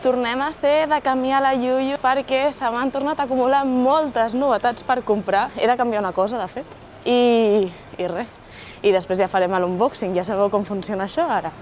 Tornem a ser de camí a la Yuyu perquè se m'han tornat a acumular moltes novetats per comprar. He de canviar una cosa, de fet, i res. I després ja farem l'unboxing, ja sabeu com funciona això ara.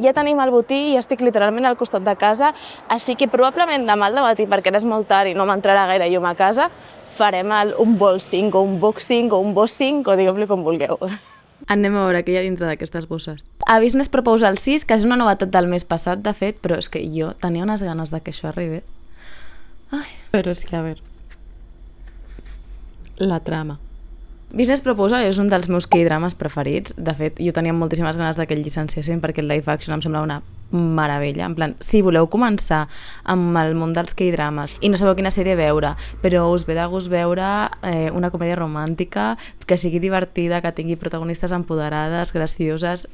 Ja tenim el botí i estic literalment al costat de casa, així que probablement demà al matí, perquè ara és molt tard i no m'entrarà gaire llum a casa, farem un bolsing o un boxing o un bossing, o digueu-li com vulgueu. Anem a veure què hi ha dintre d'aquestes bosses. A Business Proposal 6, que és una novetat del mes passat, de fet, però és que jo tenia unes ganes de que això arribés. Ai, però sí, a veure. La trama. Business Proposal és un dels meus K-drames preferits. De fet, jo tenia moltíssimes ganes que el llicenciessin perquè el live action em sembla una meravella. En plan, si voleu començar amb el món dels K-drames i no sabeu quina sèrie veure, però us ve de gust veure una comèdia romàntica que sigui divertida, que tingui protagonistes empoderades, gracioses,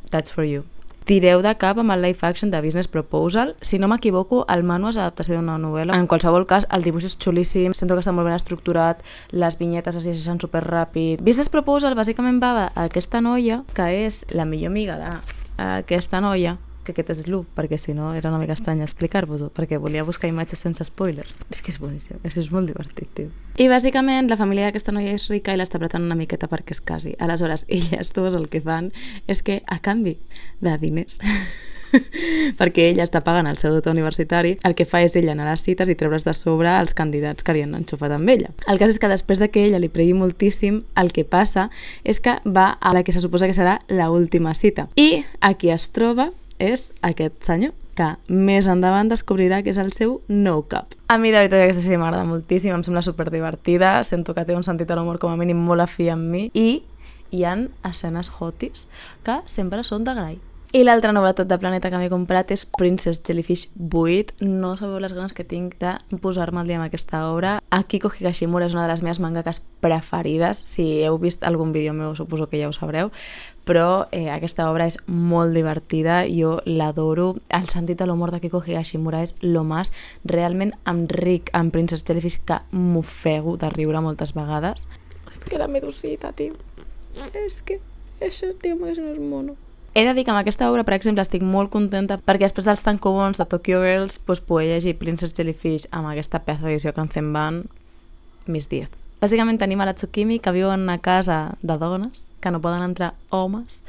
that's for you. Tireu de cap amb el live action de Business Proposal. Si no m'equivoco, el manu és adaptació d'una novel·la. En qualsevol cas, el dibuix és xulíssim, sento que està molt ben estructurat, les vinyetes es llegeixen superràpid. Business Proposal bàsicament va d'aquesta noia, que és la millor amiga d'aquesta noia, que aquest és l'1, perquè si no era una mica estrany explicar-vos-ho, perquè volia buscar imatges sense spoilers. És que és boníssim, és molt divertit, tio. I bàsicament la família d'aquesta noia és rica i l'està apretant una miqueta perquè es casi. Aleshores, elles dues el que fan és que, a canvi de diners, perquè ella està pagant el seu deute universitari, el que fa és ella anar a les cites i treure's de sobre els candidats que li han enxufat amb ella. El cas és que després de que ella li pregui moltíssim, el que passa és que va a la que se suposa que serà l'última cita. I a qui es troba és aquest senyor, que més endavant descobrirà que és el seu no cap. A mi, de veritat, aquesta sèrie m'agrada moltíssim, em sembla superdivertida, sento que té un sentit de l'humor com a mínim molt afí amb mi, i hi ha escenes hotis que sempre són de grai. I l'altra novetat de Planeta que m'he comprat és Princess Jellyfish 8. No sabeu les ganes que tinc de posar-me al dia amb aquesta obra. Akiko Higashimura és una de les meves mangakes preferides. Si heu vist algun vídeo meu, suposo que ja ho sabreu. Però aquesta obra és molt divertida, jo l'adoro. El sentit de l'humor d'Akiko Higashimura és lo más. Realment em ric amb Princess Jellyfish, que m'ofego de riure moltes vegades. És que la medusita, tio. És que això, tio, no és mono. He de dir que amb aquesta obra, per exemple, estic molt contenta perquè després dels tankobons de Tokyo Girls poder llegir Princess Jellyfish amb aquesta pedazo d'edició Kanzenban, mis 10. Bàsicament tenim a la Tsukimi, que viu en una casa de dones, que no poden entrar homes,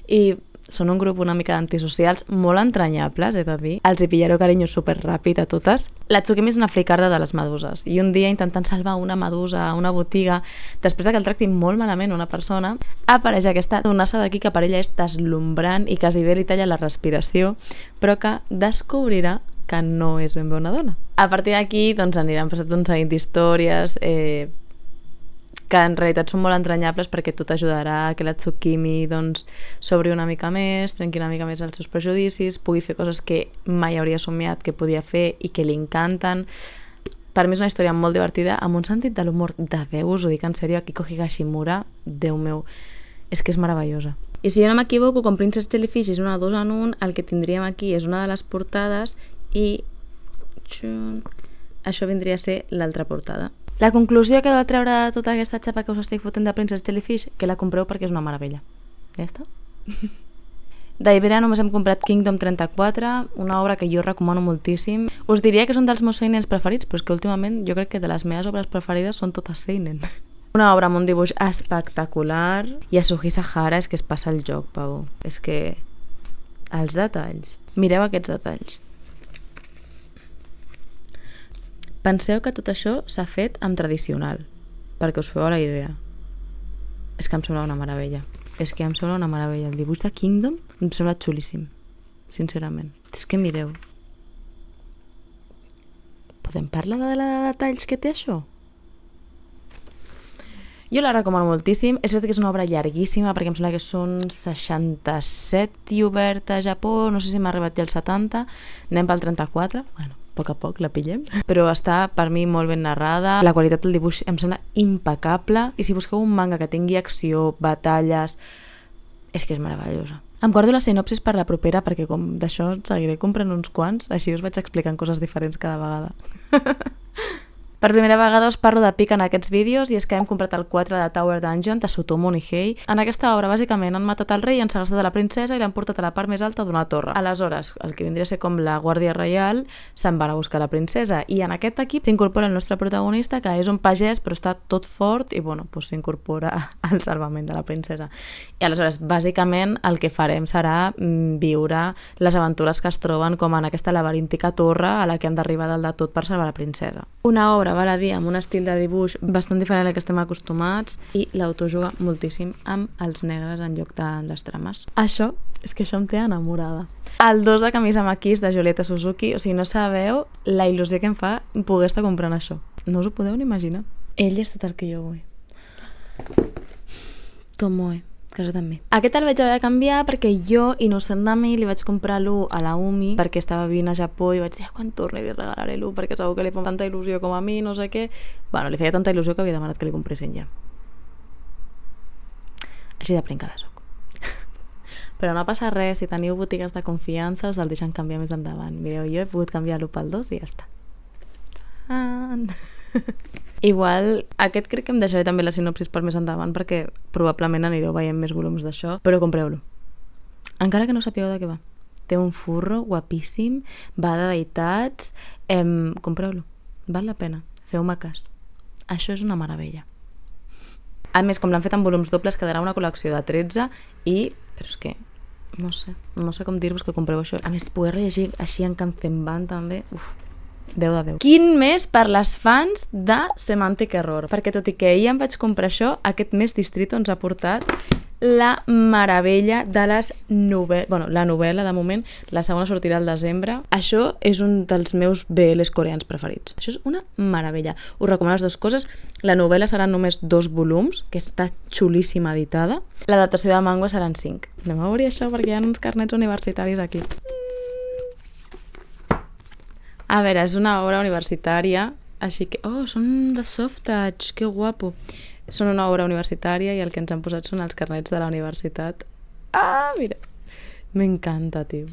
i són un grup una mica d'antisocials molt entranyables, he de dir. Els hi pillareu carinyo superràpid a totes. La Tsukimi és una flicarda de les meduses, i un dia intentant salvar una medusa a una botiga, després que el tracti molt malament una persona, apareix aquesta donassa d'aquí que per ella és deslumbrant i quasi bé li talla la respiració, però que descobrirà que no és ben bé una dona. A partir d'aquí doncs, aniran passant un seguit d'històries que en realitat són molt entranyables perquè tot ajudarà a que la Tsukimi doncs, s'obri una mica més, trenqui una mica més els seus prejudicis, pugui fer coses que mai hauria somiat que podia fer i que li encanten. Per mi és una història molt divertida, amb un sentit de l'humor de Déu, us ho dic en sèrio, Akiko Higashimura, Déu meu, és que és meravellosa. I si jo no m'equivoco, com Princess Jellyfish és una 2 en 1, el que tindríem aquí és una de les portades i això vindria a ser l'altra portada. La conclusió que heu de treure de tota aquesta xapa que us estic fotent de Princess Jellyfish, que la compreu perquè és una meravella. Ja està. D'Ibera només hem comprat Kingdom 34, una obra que jo recomano moltíssim. Us diria que és un dels meus seinens preferits, però és que últimament jo crec que de les meves obres preferides són totes seinen. Una obra amb un dibuix espectacular. Yasuhi Sahara, és que es passa el joc, Pau. És que els detalls. Mireu aquests detalls. Penseu que tot això s'ha fet amb tradicional, perquè us feu la idea. És que em sembla una meravella. És que em sembla una meravella. El dibuix de Kingdom em sembla xulíssim, sincerament. És que mireu. Podem parlar de detalls que té això? Jo la recomano moltíssim. És veritat que és una obra llarguíssima, perquè em sembla que són 67 i oberta a Japó, no sé si m'ha arribat ja el 70, anem pel 34, bueno, a poc la pillem. Però està, per mi, molt ben narrada. La qualitat del dibuix em sembla impecable. I si busqueu un manga que tingui acció, batalles, és que és meravellosa. Em guardo la sinopsis per la propera, perquè com d'això seguiré comprant uns quants, així us vaig explicant coses diferents cada vegada. Per primera vegada us parlo de Pic en aquests vídeos i és que hem comprat el 4 de Tower Dungeon de Tsutomu Nihei. En aquesta obra, bàsicament, han matat el rei, han segrestat a la princesa i l'han portat a la part més alta d'una torre. Aleshores, el que vindria a ser com la Guàrdia Reial, se'n van a buscar la princesa i en aquest equip s'incorpora el nostre protagonista, que és un pagès però està tot fort i bueno, doncs s'incorpora al salvament de la princesa. I aleshores, bàsicament, el que farem serà viure les aventures que es troben com en aquesta laberíntica torre a la que han d'arribar dalt de tot per salvar la princesa. Una obra, val a dir, amb un estil de dibuix bastant diferent al que estem acostumats i l'autor juga moltíssim amb els negres en lloc de les trames. Això, és que això em té enamorada. El 2 de camisa maquis de Julieta Suzuki, o sigui, no sabeu la il·lusió que em fa poder estar comprant això. No us ho podeu ni imaginar. Ell és tot el que jo vull. Tomoe, casat amb mi. Aquest el vaig haver de canviar perquè jo, innocent de mi, li vaig comprar l'1 a la Umi perquè estava vivint a Japó i vaig dir, quan torni li regalaré l'1 perquè segur que li fa tanta il·lusió com a mi, no sé què. Bueno, li feia tanta il·lusió que havia demanat que li compressin ja. Així de princada soc. Però no passa res, si teniu botigues de confiança us el deixen canviar més endavant. Mireu, jo he pogut canviar l'1 pel 2 i ja està. Igual, aquest crec que em deixaré també la sinopsis per més endavant perquè probablement anireu veient més volums d'això, però compreu-lo. Encara que no sapigueu de què va. Té un furro guapíssim, va de deïtats, compreu-lo. Val la pena, feu-me cas. Això és una meravella. A més, com l'han fet en volums dobles, quedarà una col·lecció de 13 i... Però és que, no sé com dir-vos que compreu això. A més, poder llegir així en Kanzenban també, 10 de 10. Quin mes per les fans de Semantic Error, perquè tot i que ahir em vaig comprar això, aquest mes Distrito ens ha portat la meravella de les novel·les, bueno, la novel·la de moment, la segona sortirà al desembre. Això és un dels meus BLs coreans preferits. Això és una meravella. Us recomano les dues coses. La novel·la seran només 2 volums, que està xulíssima editada. L'adaptació de manga seran 5. Anem a veure això perquè hi ha uns carnets universitaris aquí. A veure, és una obra universitària, així que... Oh, són de soft touch, que guapo. Són una obra universitària i el que ens han posat són els carnets de la universitat. Ah, mira! M'encanta, tio.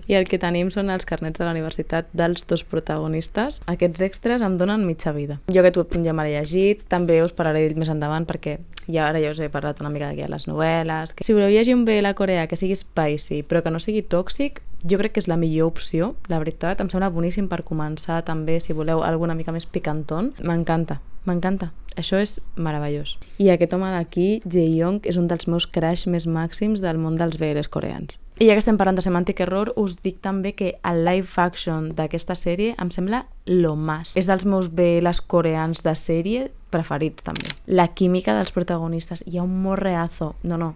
I el que tenim són els carnets de la universitat dels 2 protagonistes. Aquests extras em donen mitja vida. Jo aquest webtoon ja me l'he llegit, també us parlaré d'ell més endavant perquè ara ja us he parlat una mica de les novel·les. Si voleu llegir un BL coreà que sigui spicy però que no sigui tòxic, jo crec que és la millor opció, la veritat. Em sembla boníssim per començar també, si voleu alguna mica més picantón. M'encanta. Això és meravellós. I aquest home d'aquí, Jae-young, és un dels meus crush més màxims del món dels BLs coreans. I ja que estem parlant de Semantic Error, us dic també que el live action d'aquesta sèrie em sembla lo más. És dels meus BLs coreans de sèrie preferits també. La química dels protagonistes. Hi ha un morreazo. No.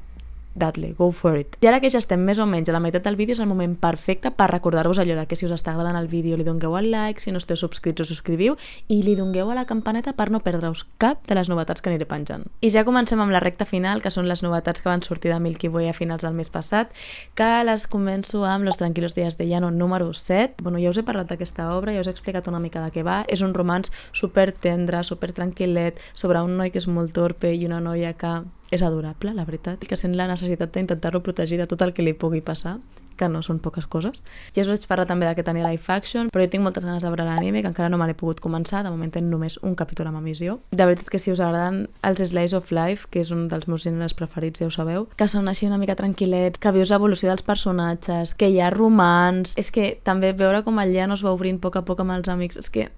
Dadle, go for it. I ara que ja estem més o menys a la meitat del vídeo, és el moment perfecte per recordar-vos allò de que si us està agradant el vídeo li dongueu al like, si no esteu subscrits us subscriviu i li dongueu a la campaneta per no perdre-us cap de les novetats que aniré penjant. I ja comencem amb la recta final, que són les novetats que van sortir de Milky Way a finals del mes passat, que les començo amb Los tranquilos días de Yano número 7. Bueno, ja us he parlat d'aquesta obra, ja us he explicat una mica de què va. És un romanç super tendre, super tranquil·let, sobre un noi que és molt torpe i una noia que és adorable, la veritat, i que sent la necessitat d'intentar-lo protegir de tot el que li pugui passar, que no són poques coses. Ja us vaig parlar també de que tenia live action, però jo tinc moltes ganes de veure l'anime, que encara no me l'he pogut començar, de moment tenc només un capítol amb emissió. De veritat que si us agraden els Slice of Life, que és un dels meus gèneres preferits, ja ho sabeu, que són així una mica tranquil·lets, que vius l'evolució dels personatges, que hi ha romans, és que també veure com el llano es va obrint a poc amb els amics, és que...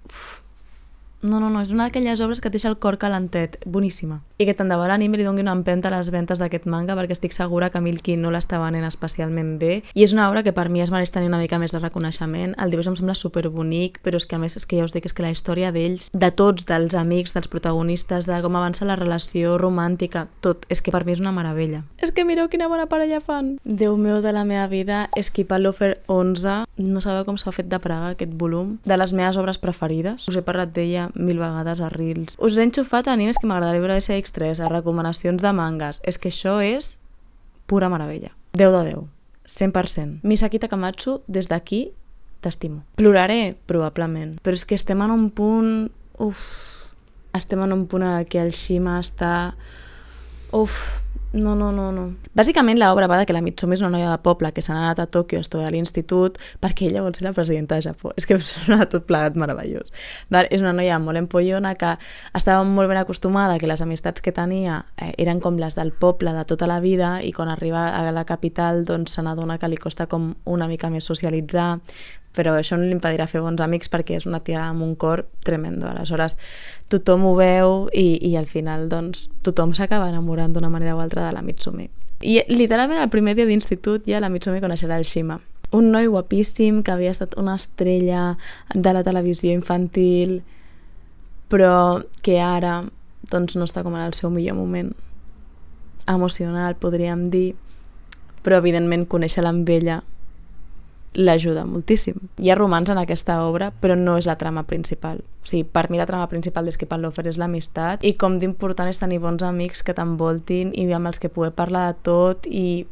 No, és una d'aquelles obres que et deixa el cor calentet, boníssima. I que tant de bo l'anime li doni una empenta a les ventes d'aquest manga, perquè estic segura que Milky no l'està venent especialment bé. I és una obra que per mi es mereix tenir una mica més de reconeixement. El dibuix em sembla superbonic, però és que a més és que ja us dic, és que la història d'ells, de tots, dels amics, dels protagonistes, de com avança la relació romàntica, tot, és que per mi és una meravella. És que mireu quina bona parella fan! Déu meu de la meva vida, Skipalofer 11, no sabeu com s'ha fet de Praga aquest volum, de les meves obres preferides. Us he parlat d'ella 1000 vegades a Reels. Us he enxufat a animes que m'agradaria veure a SX3, a recomanacions de mangas. És que això és pura meravella. 10 de 10. 100%. Misaki Takamatsu, des d'aquí, t'estimo. Ploraré? Probablement. Però és que estem en un punt... Estem en un punt en què el Shima està... No. Bàsicament l'obra va que la Mitsumi és una noia de poble que s'ha anat a Tòquio a estudiar a l'institut perquè ella vol ser la presidenta de Japó. És que sona tot plegat meravellós. És una noia molt empollona que estava molt ben acostumada, que les amistats que tenia eren com les del poble de tota la vida i quan arriba a la capital doncs se n'adona que li costa com una mica més socialitzar, però això no li impedirà fer bons amics perquè és una tia amb un cor tremendo. Aleshores, tothom ho veu i al final doncs, tothom s'acaba enamorant d'una manera o altra de la Mitsumi. I literalment el primer dia d'institut ja la Mitsumi coneixerà el Shima. Un noi guapíssim que havia estat una estrella de la televisió infantil, però que ara doncs, no està com en el seu millor moment emocional, podríem dir, però evidentment conèixer-la amb ella l'ajuda moltíssim. Hi ha romans en aquesta obra, però no és la trama principal. O sigui, per mi la trama principal d'Skip and Loafer és l'amistat i com d'important és tenir bons amics que t'envoltin i amb els que poder parlar de tot i...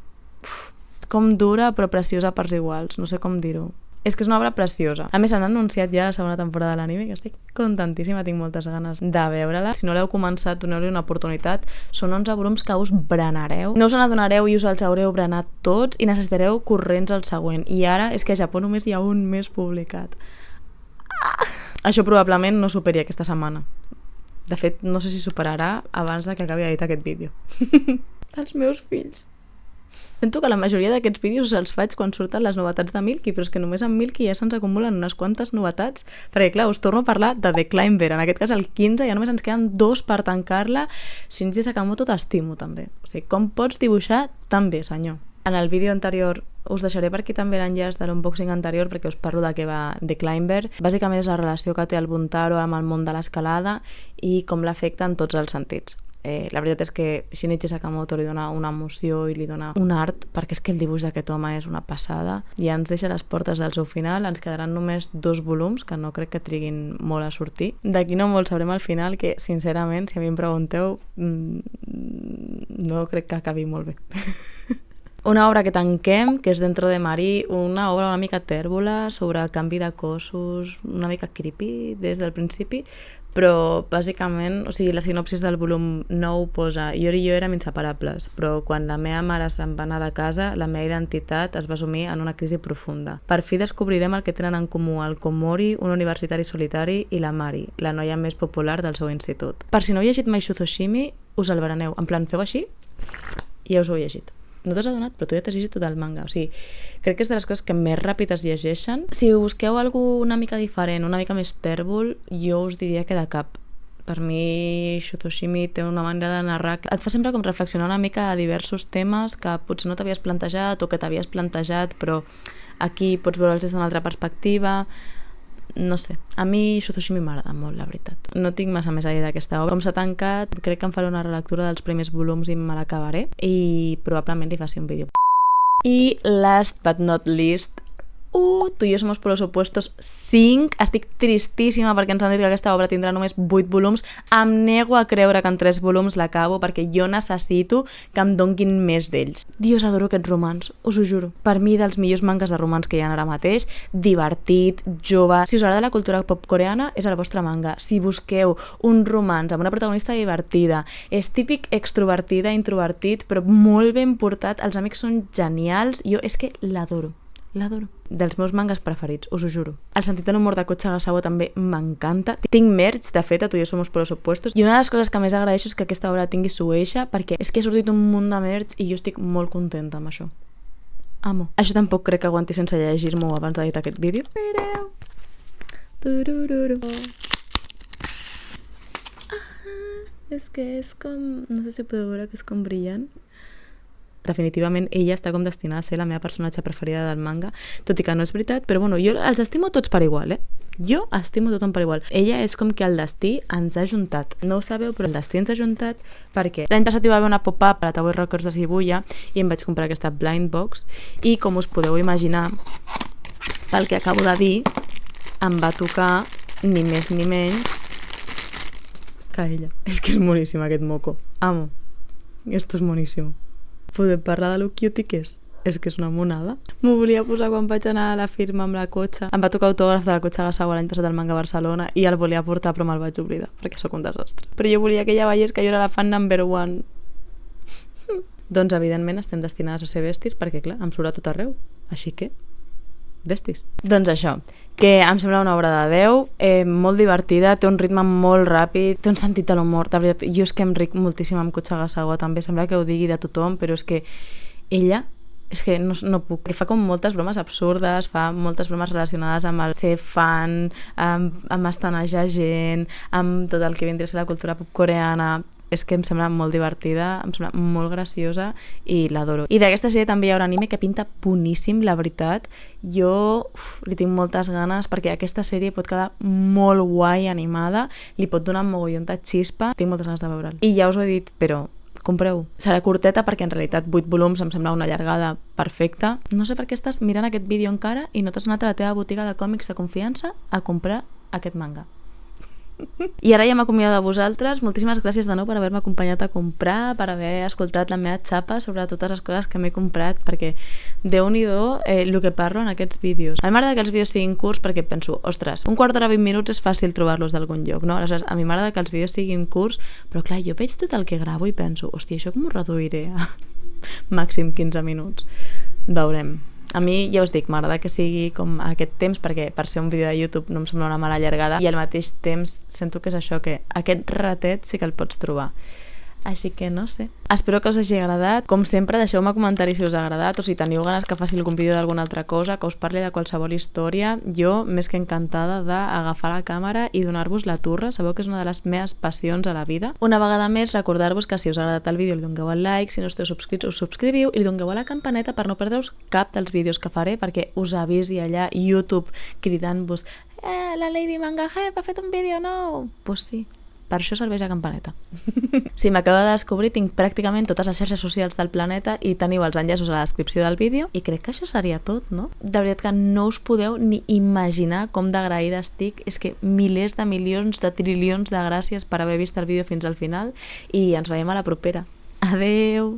com dura però preciosa a parts iguals, no sé com dir-ho. És que és una obra preciosa. A més, han anunciat ja la segona temporada de l'anime, que estic contentíssima, tinc moltes ganes de veure-la. Si no l'heu començat, doneu-li una oportunitat. Són 11 volums que us brenareu. No us n'adonareu i us els haureu brenat tots i necessitareu corrents al següent. I ara és que a Japó només hi ha un més publicat. Això probablement no superi aquesta setmana. De fet, no sé si superarà abans de que acabi d'editar aquest vídeo. Els meus fills. Sento que la majoria d'aquests vídeos els faig quan surten les novetats de Milky, però és que només amb Milky ja se'ns acumulen unes quantes novetats, perquè clar, us torno a parlar de The Climber, en aquest cas el 15, ja només ens queden 2 per tancar-la. Shinji Sakamoto t'estimo també. O sigui, com pots dibuixar tan bé, senyor? En el vídeo anterior us deixaré per aquí també l'enllaç de l'unboxing anterior perquè us parlo de què va The Climber. Bàsicament és la relació que té el Buntaro amb el món de l'escalada i com l'afecta en tots els sentits. La veritat és que Shinichi Sakamoto li dona una emoció i li dona un art, perquè és que el dibuix d'aquest home és una passada i ens deixa les portes del seu final. Ens quedaran només 2 volums que no crec que triguin molt a sortir. D'aquí no molt sabrem al final, que sincerament, si a mi em pregunteu, no crec que acabi molt bé. Una obra que tanquem, que és Dentro de Mari, una obra una mica tèrbola sobre canvi de cossos, una mica creepy des del principi, però bàsicament, o sigui, la sinopsis del volum 9 posa Yori i jo érem inseparables, però quan la meva mare se'n va anar de casa, la meva identitat es va sumir en una crisi profunda. Per fi descobrirem el que tenen en comú el Komori, un universitari solitari, i la Mari, la noia més popular del seu institut. Per si no heu llegit mai Shuzoshimi, us el bereneu. En plan, feu així i ja us ho heu llegit. No t'has adonat, però tu ja t'has llegit tot el manga. O sigui, crec que és de les coses que més ràpid es llegeixen. Si busqueu alguna una mica diferent, una mica més tèrbol, jo us diria que de cap. Per mi, Shuzoshimi té una manera de narrar que et fa sempre com reflexionar una mica a diversos temes que potser no t'havies plantejat o que t'havies plantejat, però aquí pots veure'ls des d'una altra perspectiva. No sé, a mi Shuzoshimi m'agrada molt, la veritat. No tinc massa més a dir d'aquesta obra. Com s'ha tancat, crec que em faré una relectura dels primers volums i me l'acabaré i probablement li faci un vídeo. I last but not least, Tú y yo somos por los opuestos 5. Estic tristíssima perquè ens han dit que aquesta obra tindrà només 8 volums. Em nego a creure que en 3 volums l'acabo perquè jo necessito que em donguin més d'ells. Dios, adoro aquests romans, us ho juro. Per mi, dels millors mangas de romans que hi ha ara mateix, divertit, jove. Si us agrada la cultura pop coreana, és el vostre manga. Si busqueu un romans amb una protagonista divertida, és típic extrovertida, introvertit, però molt ben portat, els amics són genials, jo és que l'adoro. L'adoro. Dels meus mangas preferits, us ho juro. El sentit de l'humor de Koichi Hagasawa també m'encanta. Tinc merch, de fet, a Tú y yo somos por los opuestos. I una de les coses que més agraeixo és que aquesta obra tingui su eixa, perquè és que ha sortit un munt de merch i jo estic molt contenta amb això. Amo. Això tampoc crec que aguanti sense llegir-m'ho abans d'editar aquest vídeo. Mireu. Turururu. És que és com... No sé si podeu veure que és com brillant. Definitivament ella està com destinada a ser la meva personatge preferida del manga, tot i que no és veritat, però bueno, jo els estimo tots per igual, Jo estimo tothom per igual. Ella és com que el destí ens ha juntat. No ho sabeu, però el destí ens ha juntat perquè l'any passat hi va haver una pop-up a la Tower Records de Shibuya i em vaig comprar aquesta blind box i com us podeu imaginar pel que acabo de dir, em va tocar ni més ni menys que ella. És que és moníssim aquest moco. Amo. Esto és moníssim. Podem parlar de lo cute que és? És que és una monada. M'ho volia posar quan vaig anar a la firma amb la cotxa. Em va tocar autògraf de la Cotxa Gassagua l'any passat al Manga Barcelona i el volia portar però me'l vaig oblidar perquè sóc un desastre. Però jo volia que ella veiés que jo era la fan number one. Doncs evidentment estem destinades a ser bestis perquè clar, em surt a tot arreu. Així que, bestis. Doncs això, que em sembla una obra de Déu, molt divertida, té un ritme molt ràpid, té un sentit de l'humor, de veritat. Jo és que em ric moltíssim amb Cotxa Gassagua, també sembla que ho digui de tothom, però és que ella és que no puc. Fa com moltes bromes absurdes, fa moltes bromes relacionades amb el ser fan, amb estanejar gent, amb tot el que vindria a ser la cultura pop coreana. És que em sembla molt divertida, em sembla molt graciosa i l'adoro. I d'aquesta sèrie també hi haurà anime que pinta boníssim, la veritat. Jo li tinc moltes ganes perquè aquesta sèrie pot quedar molt guai animada, li pot donar un mogollon de xispa. Tinc moltes ganes de veure'l. I ja us ho he dit, però compreu. Serà curteta perquè en realitat 8 volums em sembla una llargada perfecta. No sé per què estàs mirant aquest vídeo encara i no t'has anat a la teva botiga de còmics de confiança a comprar aquest manga. I ara ja m'acomiado de vosaltres. Moltíssimes gràcies de nou per haver-me acompanyat a comprar, per haver escoltat la meva xapa sobre totes les coses que m'he comprat, perquè Déu-n'hi-do el que parlo en aquests vídeos. A mi m'agrada que els vídeos siguin curts perquè penso, ostres, un quart d'hora, 20 minuts és fàcil trobar-los d'algun lloc, no? Aleshores, a mi m'agrada que els vídeos siguin curts, però clar, jo veig tot el que gravo i penso, hòstia, això com ho reduiré a màxim 15 minuts? Veurem. A mi, ja us dic, m'agrada que sigui com aquest temps perquè per ser un vídeo de YouTube no em sembla una mala allargada i al mateix temps sento que és això, que aquest ratet sí que el pots trobar. Així que no sé. Espero que us hagi agradat. Com sempre, deixeu-me comentaris si us ha agradat o si teniu ganes que faci algun vídeo d'alguna altra cosa, que us parli de qualsevol història. Jo, més que encantada d'agafar la càmera i donar-vos la turra. Sabeu que és una de les meves passions a la vida. Una vegada més, recordar-vos que si us ha agradat el vídeo li dongueu el like, si no esteu subscrits us subscriviu i li dongueu a la campaneta per no perdre-us cap dels vídeos que faré perquè us avisi allà YouTube cridant-vos la Lady Manga Hype ha fet un vídeo nou. Pues sí. Per això serveix la campaneta. Si m'acabo de descobrir, tinc pràcticament totes les xarxes socials del planeta i teniu els enllaços a la descripció del vídeo i crec que això seria tot, no? De veritat que no us podeu ni imaginar com d'agraïda estic. És que milers de milions de trilions de gràcies per haver vist el vídeo fins al final i ens veiem a la propera. Adeu!